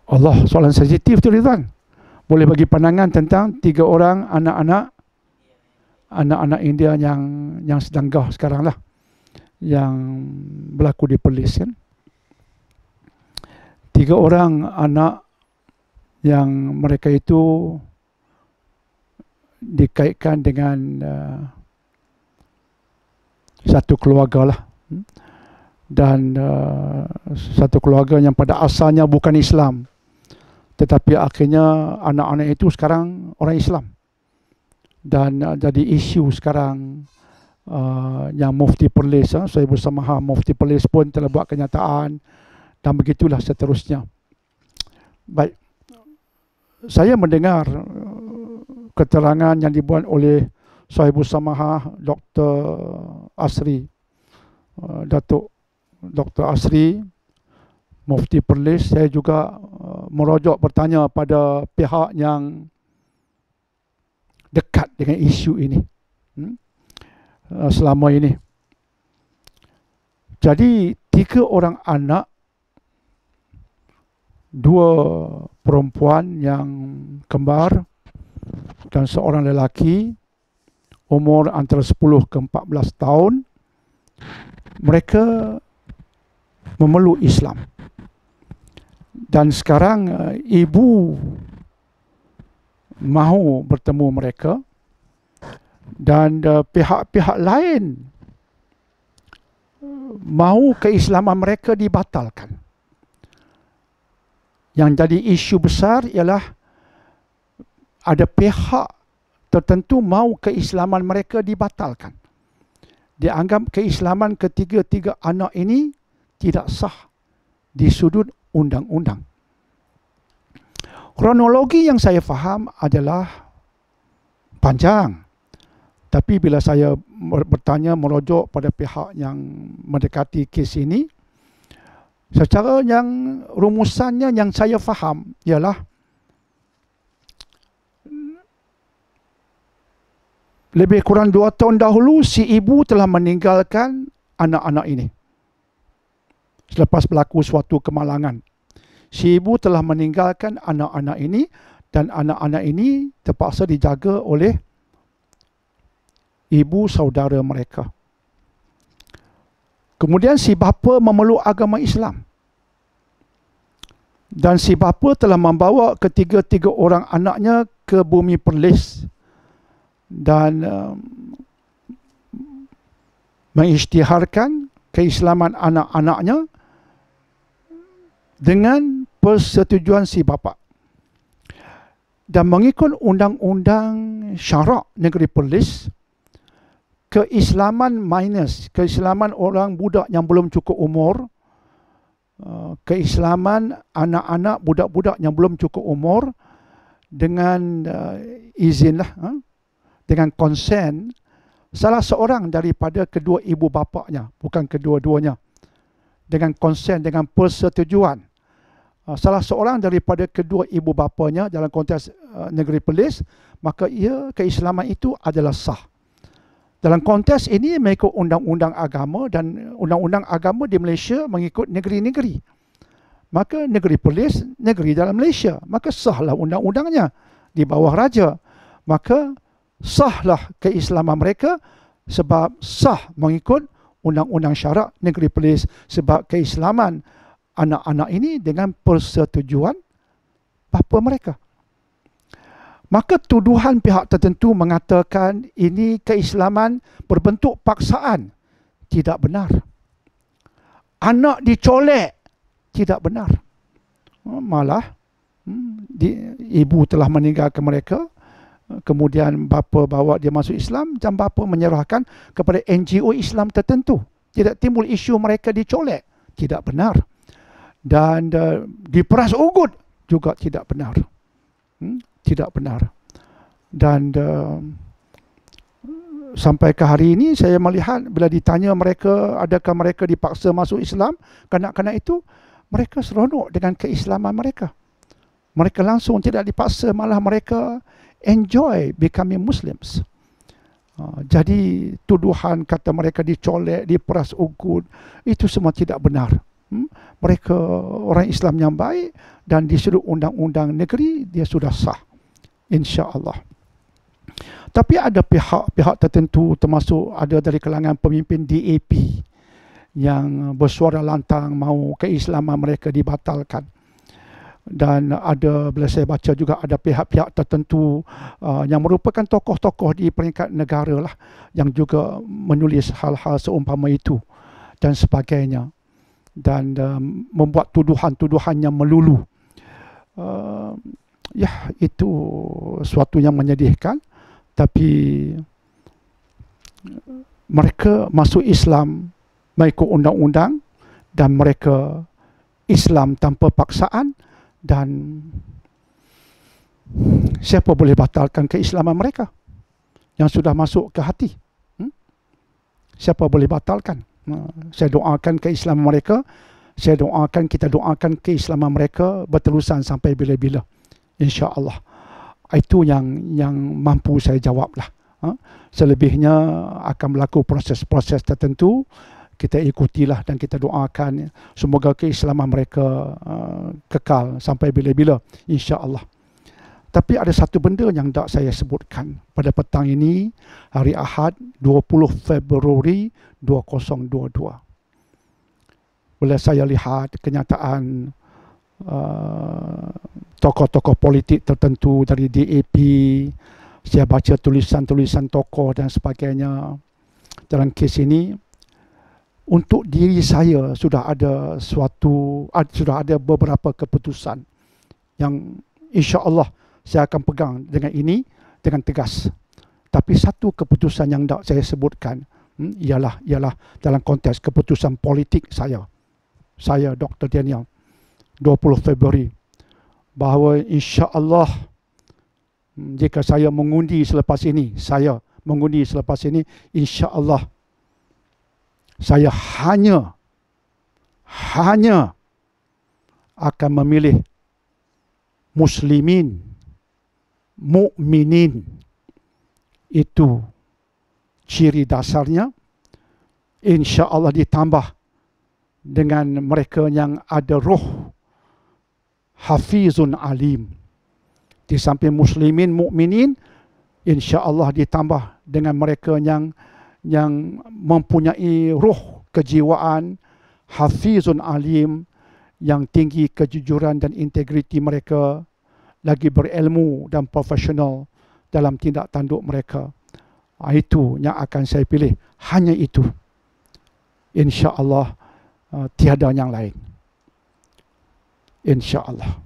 Allah, soalan sensitif tu Ridwan. Boleh bagi pandangan tentang 3 orang anak-anak India yang sedang gah sekarang lah, yang berlaku di Perlis kan. 3 orang anak yang mereka itu dikaitkan dengan satu keluarga lah, dan satu keluarga yang pada asalnya bukan Islam, tetapi akhirnya anak-anak itu sekarang orang Islam. Dan jadi isu sekarang yang Mufti Perlis, saya bersama Mufti Perlis pun telah buat kenyataan, dan begitulah seterusnya. Baik, saya mendengar keterangan yang dibuat oleh Sahibul Samahah Dr. Asri, Datuk Dr. Asri, Mufti Perlis. Saya juga merujuk bertanya pada pihak yang dekat dengan isu ini selama ini. Jadi 3 orang anak, 2 perempuan yang kembar dan seorang lelaki umur antara 10 ke 14 tahun, mereka memeluk Islam. Dan sekarang ibu mahu bertemu mereka, dan pihak-pihak lain mahu keislaman mereka dibatalkan. Yang jadi isu besar ialah ada pihak tertentu mahu keislaman mereka dibatalkan. Dianggap keislaman ketiga-tiga anak ini tidak sah di sudut undang-undang. Kronologi yang saya faham adalah panjang. Tapi bila saya bertanya, merujuk pada pihak yang mendekati kes ini, secara yang rumusannya yang saya faham ialah lebih kurang 2 tahun dahulu si ibu telah meninggalkan anak-anak ini. Selepas berlaku suatu kemalangan, si ibu telah meninggalkan anak-anak ini, dan anak-anak ini terpaksa dijaga oleh ibu saudara mereka. Kemudian si bapa memeluk agama Islam, dan si bapa telah membawa ketiga-tiga orang anaknya ke bumi Perlis dan mengisytiharkan keislaman anak-anaknya dengan persetujuan si bapa. Dan mengikut undang-undang syarak negeri Perlis, keislaman minus, keislaman orang budak yang belum cukup umur, keislaman anak-anak budak-budak yang belum cukup umur, dengan izinlah, dengan konsen salah seorang daripada kedua ibu bapaknya, bukan kedua-duanya, dengan konsen, dengan persetujuan salah seorang daripada kedua ibu bapanya dalam konteks negeri Perlis, maka keislaman itu adalah sah. Dalam konteks ini mengikut undang-undang agama, dan undang-undang agama di Malaysia mengikut negeri-negeri. Maka negeri Perlis, negeri dalam Malaysia, maka sahlah undang-undangnya di bawah raja. Maka sahlah keislaman mereka sebab sah mengikut undang-undang syarak negeri Perlis, sebab keislaman anak-anak ini dengan persetujuan bapa mereka. Maka tuduhan pihak tertentu mengatakan ini keislaman berbentuk paksaan. Tidak benar. Anak dicolek. Tidak benar. Malah ibu telah meninggalkan mereka, kemudian bapa bawa dia masuk Islam, dan bapa menyerahkan kepada NGO Islam tertentu. Tidak timbul isu mereka dicolek. Tidak benar. Dan diperas ugut juga tidak benar. Tidak benar. Dan sampai ke hari ini saya melihat bila ditanya mereka adakah mereka dipaksa masuk Islam, kanak-kanak itu mereka seronok dengan keislaman mereka. Mereka langsung tidak dipaksa, malah mereka enjoy becoming Muslims. Jadi tuduhan kata mereka dicolek, diperas ugut, itu semua tidak benar. mereka orang Islam yang baik, dan di sudut undang-undang negeri dia sudah sah, insya-Allah. Tapi ada pihak-pihak tertentu, termasuk ada dari kalangan pemimpin DAP yang bersuara lantang mahu keislaman mereka dibatalkan. Dan ada, bila saya baca juga, ada pihak-pihak tertentu yang merupakan tokoh-tokoh di peringkat negara lah, yang juga menulis hal-hal seumpama itu dan sebagainya, dan membuat tuduhan-tuduhan yang melulu. Ya, itu suatu yang menyedihkan. Tapi mereka masuk Islam mengikut undang-undang, dan mereka Islam tanpa paksaan, dan siapa boleh batalkan keislaman mereka yang sudah masuk ke hati? Siapa boleh batalkan? Saya doakan keislaman mereka, kita doakan keislaman mereka berterusan sampai bila-bila, insya-Allah. Itu yang mampu saya jawab lah. Selebihnya akan berlaku proses-proses tertentu, kita ikutilah dan kita doakan semoga keislaman mereka kekal sampai bila-bila, insya-Allah. Tapi ada satu benda yang tak saya sebutkan pada petang ini, hari Ahad 20 Februari 2022. Bila saya lihat kenyataan tokoh-tokoh politik tertentu dari DAP, saya baca tulisan-tulisan tokoh dan sebagainya dalam kes ini, untuk diri saya sudah ada beberapa keputusan yang insya-Allah saya akan pegang dengan ini dengan tegas. Tapi satu keputusan yang tak saya sebutkan ialah dalam konteks keputusan politik saya Dr. Daniel 20 Februari, bahawa insya-Allah jika saya mengundi selepas ini, insya-Allah saya hanya akan memilih muslimin, mukminin. Itu ciri dasarnya, insya-Allah ditambah dengan mereka yang ada roh hafizun alim. Di samping muslimin, mukminin, insya-Allah ditambah dengan mereka yang mempunyai roh kejiwaan hafizun alim, yang tinggi kejujuran dan integriti mereka, lagi berilmu dan profesional dalam tindak tanduk mereka. Itu yang akan saya pilih, hanya itu, insya-Allah, tiada yang lain, insya-Allah.